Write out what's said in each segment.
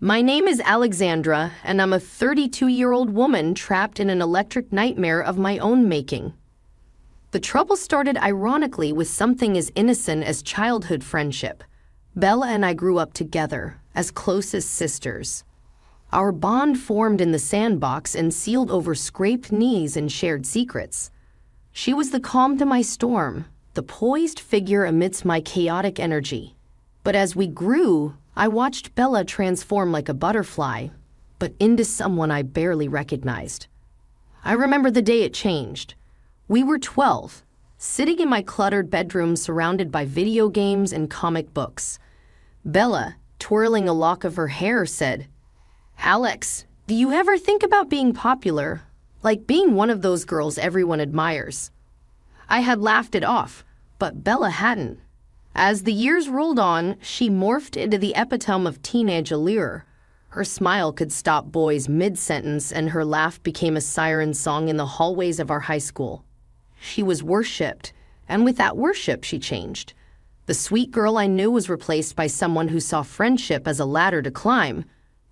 My name is Alexandra, and I'm a 32-year-old woman trapped in an electric nightmare of my own making. The trouble started ironically with something as innocent as childhood friendship. Bella and I grew up together, as close as sisters. Our bond formed in the sandbox and sealed over scraped knees and shared secrets. She was the calm to my storm, the poised figure amidst my chaotic energy. But as we grew, I watched Bella transform like a butterfly, but into someone I barely recognized. I remember the day it changed. We were 12, sitting in my cluttered bedroom surrounded by video games and comic books. Bella, twirling a lock of her hair, said, "Alex, do you ever think about being popular? Like being one of those girls everyone admires?" I had laughed it off, but Bella hadn't. As the years rolled on, she morphed into the epitome of teenage allure. Her smile could stop boys mid-sentence, and her laugh became a siren song in the hallways of our high school. She was worshipped, and with that worship, she changed. The sweet girl I knew was replaced by someone who saw friendship as a ladder to climb.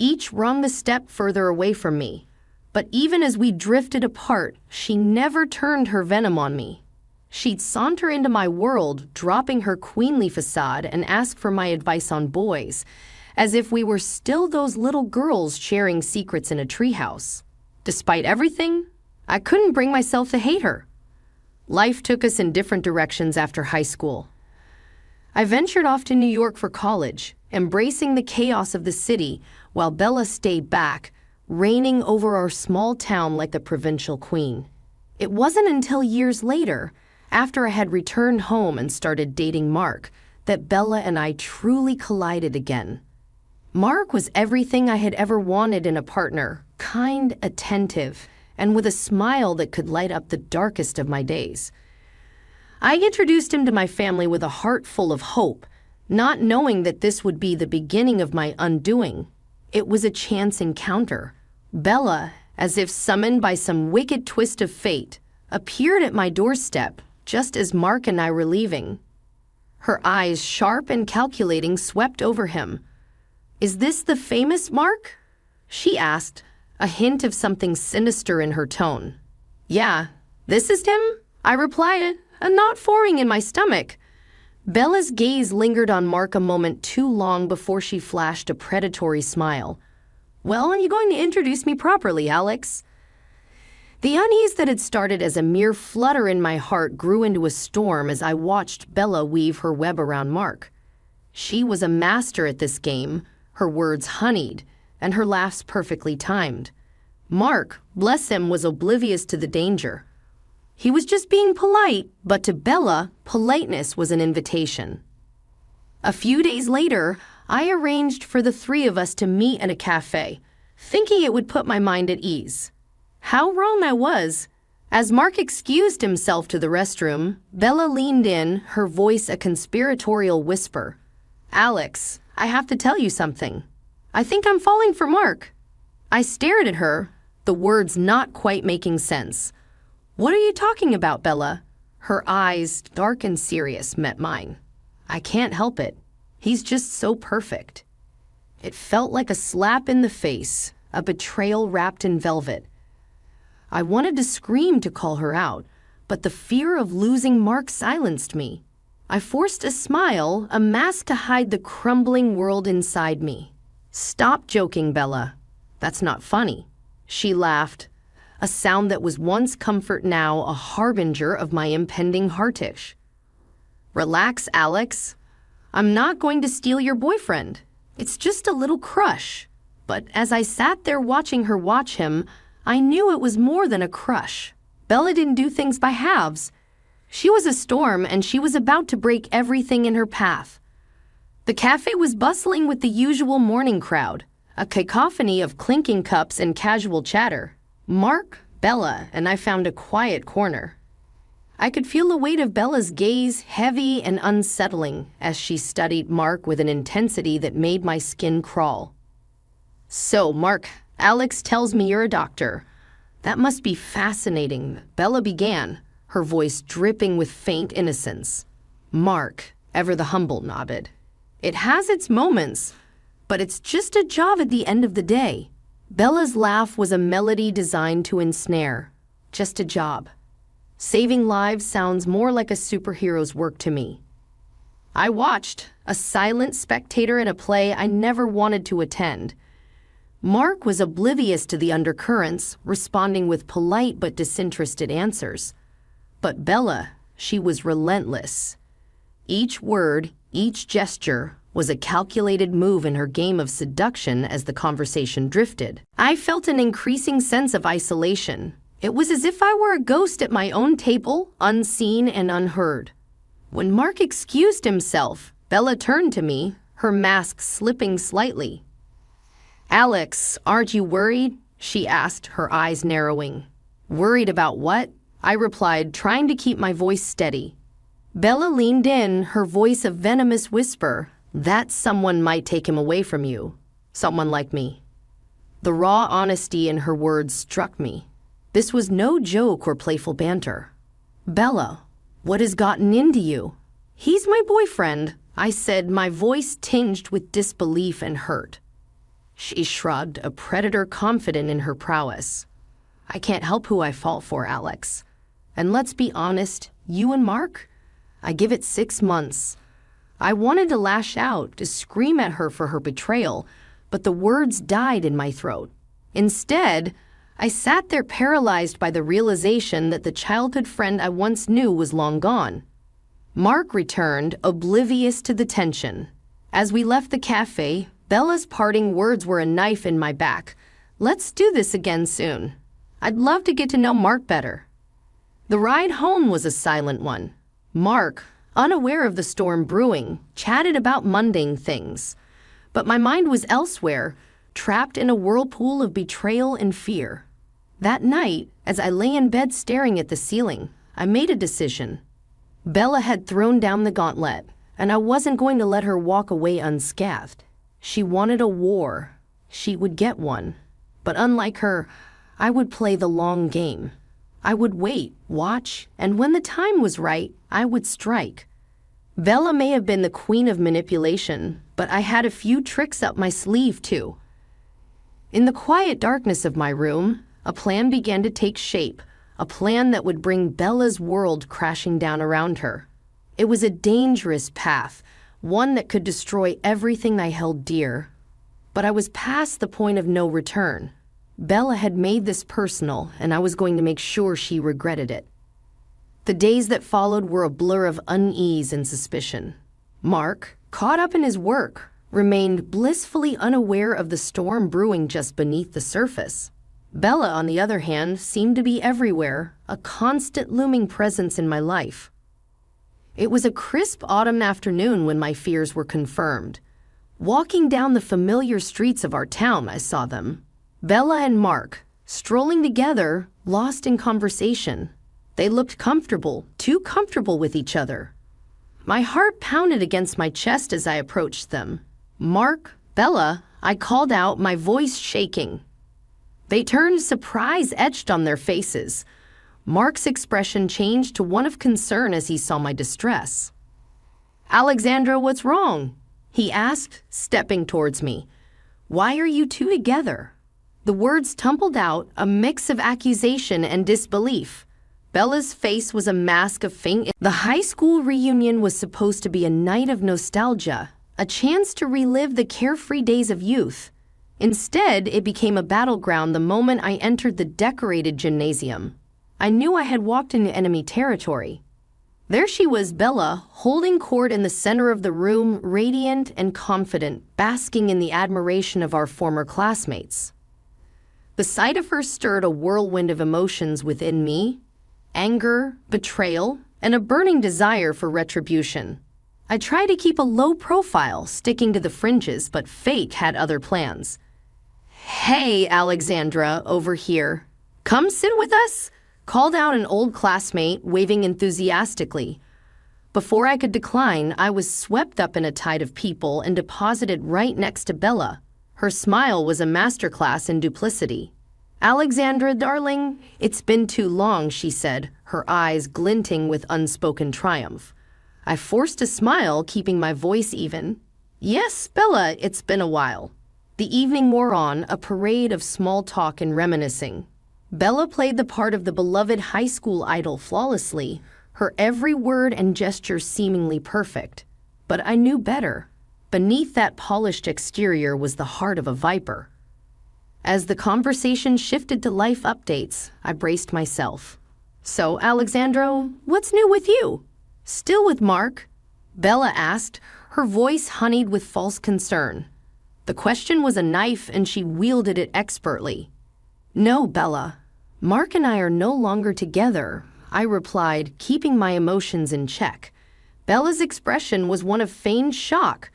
Each rung a step further away from me. But even as we drifted apart, she never turned her venom on me. She'd saunter into my world, dropping her queenly facade, and ask for my advice on boys, as if we were still those little girls sharing secrets in a treehouse. Despite everything, I couldn't bring myself to hate her. Life took us in different directions after high school. I ventured off to New York for college, embracing the chaos of the city, while Bella stayed back, reigning over our small town like the provincial queen. It wasn't until years later, after I had returned home and started dating Mark, that Bella and I truly collided again. Mark was everything I had ever wanted in a partner, kind, attentive, and with a smile that could light up the darkest of my days. I introduced him to my family with a heart full of hope, not knowing that this would be the beginning of my undoing. It was a chance encounter. Bella, as if summoned by some wicked twist of fate, appeared at my doorstep, just as Mark and I were leaving. Her eyes, sharp and calculating, swept over him. "Is this the famous Mark?" she asked, a hint of something sinister in her tone. "Yeah, this is him," I replied, a knot forming in my stomach. Bella's gaze lingered on Mark a moment too long before she flashed a predatory smile. "Well, are you going to introduce me properly, Alex?" The unease that had started as a mere flutter in my heart grew into a storm as I watched Bella weave her web around Mark. She was a master at this game, her words honeyed, and her laughs perfectly timed. Mark, bless him, was oblivious to the danger. He was just being polite, but to Bella, politeness was an invitation. A few days later, I arranged for the three of us to meet at a cafe, thinking it would put my mind at ease. How wrong I was. As Mark excused himself to the restroom, Bella leaned in, her voice a conspiratorial whisper. "Alex, I have to tell you something. I think I'm falling for Mark." I stared at her, the words not quite making sense. "What are you talking about, Bella?" Her eyes, dark and serious, met mine. "I can't help it. He's just so perfect." It felt like a slap in the face, a betrayal wrapped in velvet. I wanted to scream to call her out, but the fear of losing Mark silenced me. I forced a smile, a mask to hide the crumbling world inside me. "Stop joking, Bella. That's not funny." She laughed, a sound that was once comfort, now a harbinger of my impending heartish. "Relax, Alex. I'm not going to steal your boyfriend. It's just a little crush." But as I sat there watching her watch him, I knew it was more than a crush. Bella didn't do things by halves. She was a storm, and she was about to break everything in her path. The cafe was bustling with the usual morning crowd, a cacophony of clinking cups and casual chatter. Mark, Bella, and I found a quiet corner. I could feel the weight of Bella's gaze, heavy and unsettling, as she studied Mark with an intensity that made my skin crawl. "So, Mark, Alex tells me you're a doctor. That must be fascinating," Bella began, her voice dripping with faint innocence. Mark, ever the humble, nodded. "It has its moments, but it's just a job at the end of the day. Bella's laugh was a melody designed to ensnare. Just a job. Saving lives sounds more like a superhero's work to me. I watched, a silent spectator in a play I never wanted to attend. Mark was oblivious to the undercurrents, responding with polite but disinterested answers. But Bella, she was relentless. Each word, each gesture, was a calculated move in her game of seduction as the conversation drifted. I felt an increasing sense of isolation. It was as if I were a ghost at my own table, unseen and unheard. When Mark excused himself, Bella turned to me, her mask slipping slightly. "Alex, aren't you worried?" she asked, her eyes narrowing. "Worried about what?" I replied, trying to keep my voice steady. Bella leaned in, her voice a venomous whisper. "That someone might take him away from you. Someone like me." The raw honesty in her words struck me. This was no joke or playful banter. "Bella, what has gotten into you?" "He's my boyfriend," I said, my voice tinged with disbelief and hurt. She shrugged, a predator confident in her prowess. "I can't help who I fall for, Alex. And let's be honest, you and Mark? I give it 6 months." I wanted to lash out, to scream at her for her betrayal, but the words died in my throat. Instead, I sat there paralyzed by the realization that the childhood friend I once knew was long gone. Mark returned, oblivious to the tension. As we left the cafe, Bella's parting words were a knife in my back. "Let's do this again soon. I'd love to get to know Mark better." The ride home was a silent one. Mark, unaware of the storm brewing, chatted about mundane things. But my mind was elsewhere, trapped in a whirlpool of betrayal and fear. That night, as I lay in bed staring at the ceiling, I made a decision. Bella had thrown down the gauntlet, and I wasn't going to let her walk away unscathed. She wanted a war. She would get one. But unlike her, I would play the long game. I would wait, watch, and when the time was right, I would strike. Bella may have been the queen of manipulation, but I had a few tricks up my sleeve too. In the quiet darkness of my room, a plan began to take shape, a plan that would bring Bella's world crashing down around her. It was a dangerous path, one that could destroy everything I held dear. But I was past the point of no return. Bella had made this personal, and I was going to make sure she regretted it. The days that followed were a blur of unease and suspicion. Mark, caught up in his work, remained blissfully unaware of the storm brewing just beneath the surface. Bella, on the other hand, seemed to be everywhere, a constant looming presence in my life. It was a crisp autumn afternoon when my fears were confirmed. Walking down the familiar streets of our town, I saw them. Bella and Mark, strolling together, lost in conversation. They looked comfortable, too comfortable with each other. My heart pounded against my chest as I approached them. "Mark, Bella," I called out, my voice shaking. They turned, surprise etched on their faces. Mark's expression changed to one of concern as he saw my distress. "Alexandra, what's wrong?" he asked, stepping towards me. "Why are you two together?" The words tumbled out, a mix of accusation and disbelief. Bella's face was a mask of faint. The high school reunion was supposed to be a night of nostalgia, a chance to relive the carefree days of youth. Instead, it became a battleground the moment I entered the decorated gymnasium. I knew I had walked into enemy territory. There she was, Bella, holding court in the center of the room, radiant and confident, basking in the admiration of our former classmates. The sight of her stirred a whirlwind of emotions within me: anger, betrayal, and a burning desire for retribution. I tried to keep a low profile, sticking to the fringes, but fate had other plans. "Hey, Alexandra, over here. Come sit with us," called out an old classmate, waving enthusiastically. Before I could decline, I was swept up in a tide of people and deposited right next to Bella. Her smile was a masterclass in duplicity. "Alexandra, darling, it's been too long," she said, her eyes glinting with unspoken triumph. I forced a smile, keeping my voice even. Yes, Bella, it's been a while. The evening wore on, a parade of small talk and reminiscing. Bella played the part of the beloved high school idol flawlessly, her every word and gesture seemingly perfect. But I knew better. Beneath that polished exterior was the heart of a viper. As the conversation shifted to life updates, I braced myself. So, Alexandra, what's new with you? Still with Mark? Bella asked, her voice honeyed with false concern. The question was a knife and she wielded it expertly. No, Bella. Mark and I are no longer together, I replied, keeping my emotions in check. Bella's expression was one of feigned shock.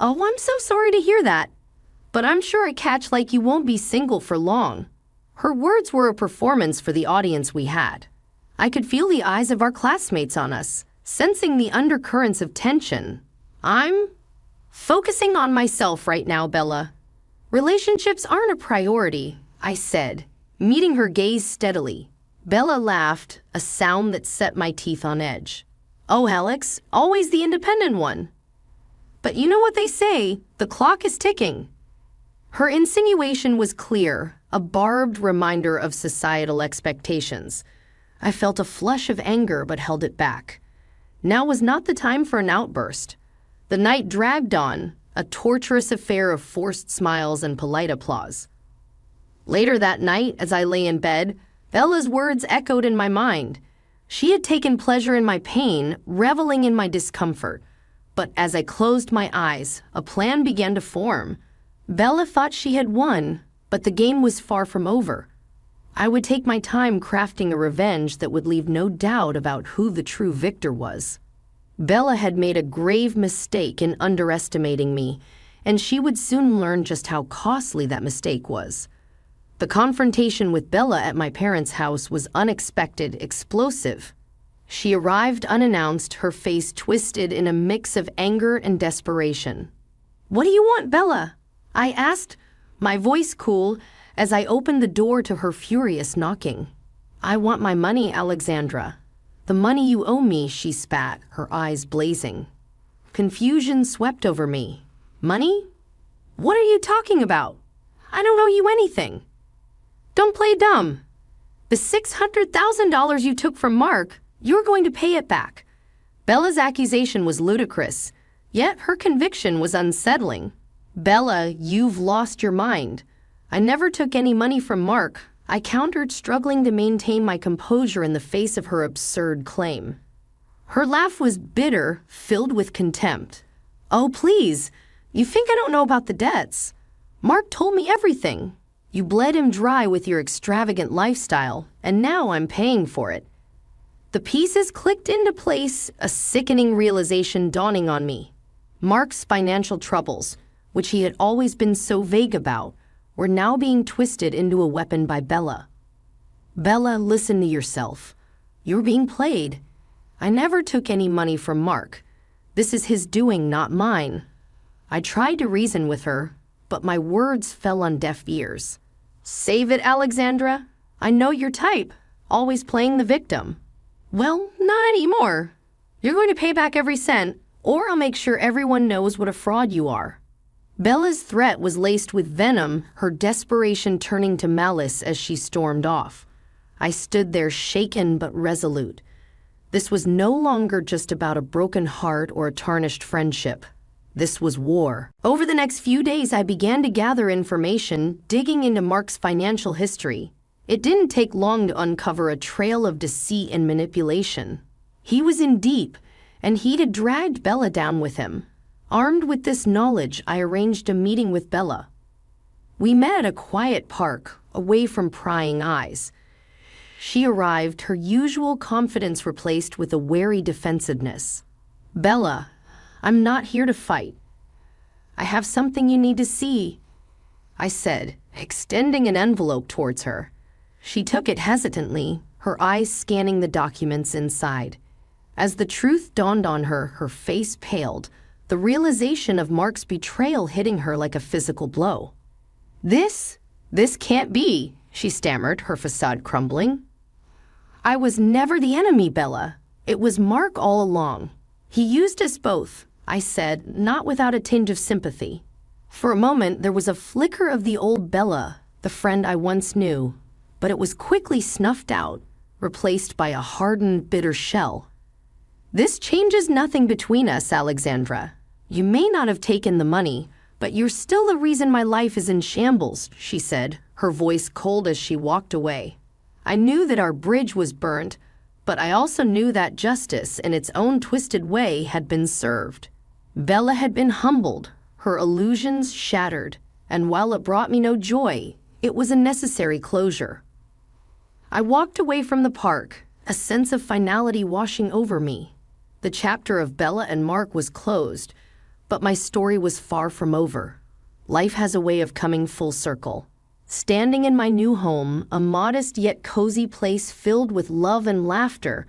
Oh, I'm so sorry to hear that. But I'm sure I catch like you won't be single for long. Her words were a performance for the audience we had. I could feel the eyes of our classmates on us, sensing the undercurrents of tension. I'm focusing on myself right now, Bella. Relationships aren't a priority, I said, meeting her gaze steadily. Bella laughed, a sound that set my teeth on edge. Oh, Alex, always the independent one. But you know what they say, the clock is ticking. Her insinuation was clear, a barbed reminder of societal expectations. I felt a flush of anger but held it back. Now was not the time for an outburst. The night dragged on, a torturous affair of forced smiles and polite applause. Later that night, as I lay in bed, Bella's words echoed in my mind. She had taken pleasure in my pain, reveling in my discomfort. But as I closed my eyes, a plan began to form. Bella thought she had won, but the game was far from over. I would take my time crafting a revenge that would leave no doubt about who the true victor was. Bella had made a grave mistake in underestimating me, and she would soon learn just how costly that mistake was. The confrontation with Bella at my parents' house was unexpected, explosive. She arrived unannounced, her face twisted in a mix of anger and desperation. "What do you want, Bella?" I asked, my voice cool, as I opened the door to her furious knocking. "I want my money, Alexandra. The money you owe me," she spat, her eyes blazing. Confusion swept over me. "Money? What are you talking about? I don't owe you anything." "Don't play dumb. The $600,000 you took from Mark, you're going to pay it back." Bella's accusation was ludicrous, yet her conviction was unsettling. "Bella, you've lost your mind. I never took any money from Mark," I countered, struggling to maintain my composure in the face of her absurd claim. Her laugh was bitter, filled with contempt. "Oh, please, you think I don't know about the debts? Mark told me everything. You bled him dry with your extravagant lifestyle, and now I'm paying for it." The pieces clicked into place, a sickening realization dawning on me. Mark's financial troubles, which he had always been so vague about, were now being twisted into a weapon by Bella. "Bella, listen to yourself. You're being played. I never took any money from Mark. This is his doing, not mine." I tried to reason with her, but my words fell on deaf ears. "Save it, Alexandra. I know your type, always playing the victim." "Well, not anymore. You're going to pay back every cent, or I'll make sure everyone knows what a fraud you are." Bella's threat was laced with venom, her desperation turning to malice as she stormed off. I stood there shaken but resolute. This was no longer just about a broken heart or a tarnished friendship. This was war. Over the next few days, I began to gather information, digging into Mark's financial history. It didn't take long to uncover a trail of deceit and manipulation. He was in deep, and he'd had dragged Bella down with him. Armed with this knowledge, I arranged a meeting with Bella. We met at a quiet park, away from prying eyes. She arrived, her usual confidence replaced with a wary defensiveness. "Bella, I'm not here to fight. I have something you need to see," I said, extending an envelope towards her. She took it hesitantly, her eyes scanning the documents inside. As the truth dawned on her, her face paled, the realization of Mark's betrayal hitting her like a physical blow. This can't be," she stammered, her facade crumbling. "I was never the enemy, Bella. It was Mark all along. He used us both, I said, not without a tinge of sympathy. For a moment, there was a flicker of the old Bella, the friend I once knew, but it was quickly snuffed out, replaced by a hardened, bitter shell. This changes nothing between us, Alexandra. You may not have taken the money, but you're still the reason my life is in shambles, she said, her voice cold as she walked away. I knew that our bridge was burnt, but I also knew that justice, in its own twisted way, had been served. Bella had been humbled, her illusions shattered, and while it brought me no joy, it was a necessary closure. I walked away from the park, a sense of finality washing over me. The chapter of Bella and Mark was closed, but my story was far from over. Life has a way of coming full circle. Standing in my new home, a modest yet cozy place filled with love and laughter,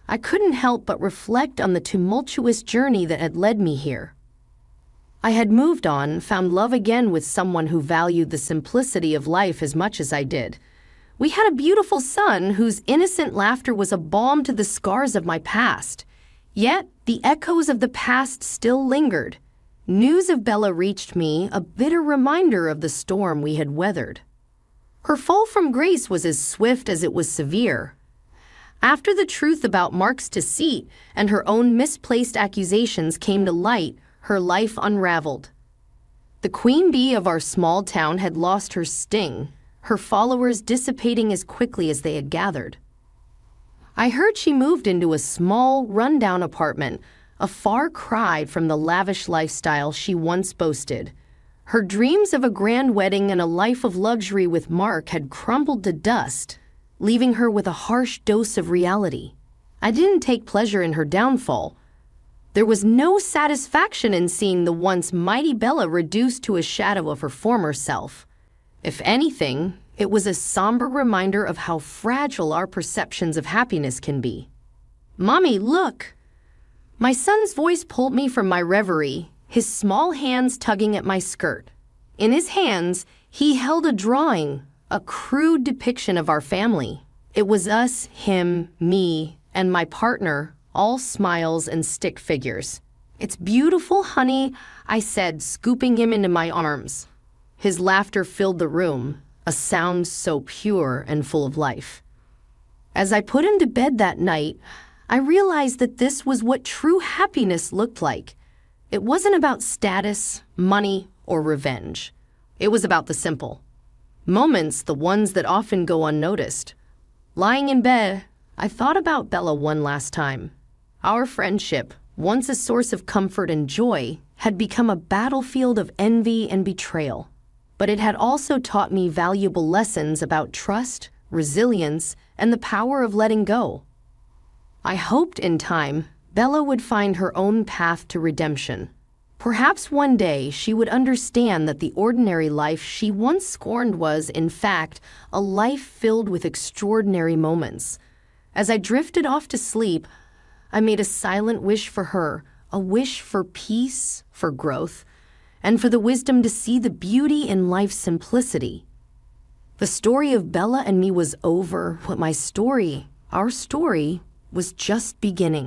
I couldn't help but reflect on the tumultuous journey that had led me here. I had moved on, found love again with someone who valued the simplicity of life as much as I did. We had a beautiful son whose innocent laughter was a balm to the scars of my past. Yet, the echoes of the past still lingered. News of Bella reached me, a bitter reminder of the storm we had weathered. Her fall from grace was as swift as it was severe. After the truth about Mark's deceit and her own misplaced accusations came to light, her life unraveled. The queen bee of our small town had lost her sting, her followers dissipating as quickly as they had gathered. I heard she moved into a small, run-down apartment, a far cry from the lavish lifestyle she once boasted. Her dreams of a grand wedding and a life of luxury with Mark had crumbled to dust, leaving her with a harsh dose of reality. I didn't take pleasure in her downfall. There was no satisfaction in seeing the once mighty Bella reduced to a shadow of her former self. If anything, it was a somber reminder of how fragile our perceptions of happiness can be. "Mommy, look!" My son's voice pulled me from my reverie, his small hands tugging at my skirt. In his hands, he held a drawing, a crude depiction of our family. It was us, him, me, and my partner, all smiles and stick figures. "It's beautiful, honey," I said, scooping him into my arms. His laughter filled the room, a sound so pure and full of life. As I put him to bed that night, I realized that this was what true happiness looked like. It wasn't about status, money, or revenge. It was about the simple moments, the ones that often go unnoticed. Lying in bed, I thought about Bella one last time. Our friendship, once a source of comfort and joy, had become a battlefield of envy and betrayal. But it had also taught me valuable lessons about trust, resilience, and the power of letting go. I hoped in time Bella would find her own path to redemption. Perhaps one day she would understand that the ordinary life she once scorned was, in fact, a life filled with extraordinary moments. As I drifted off to sleep, I made a silent wish for her, a wish for peace, for growth, and for the wisdom to see the beauty in life's simplicity. The story of Bella and me was over, but our story, was just beginning.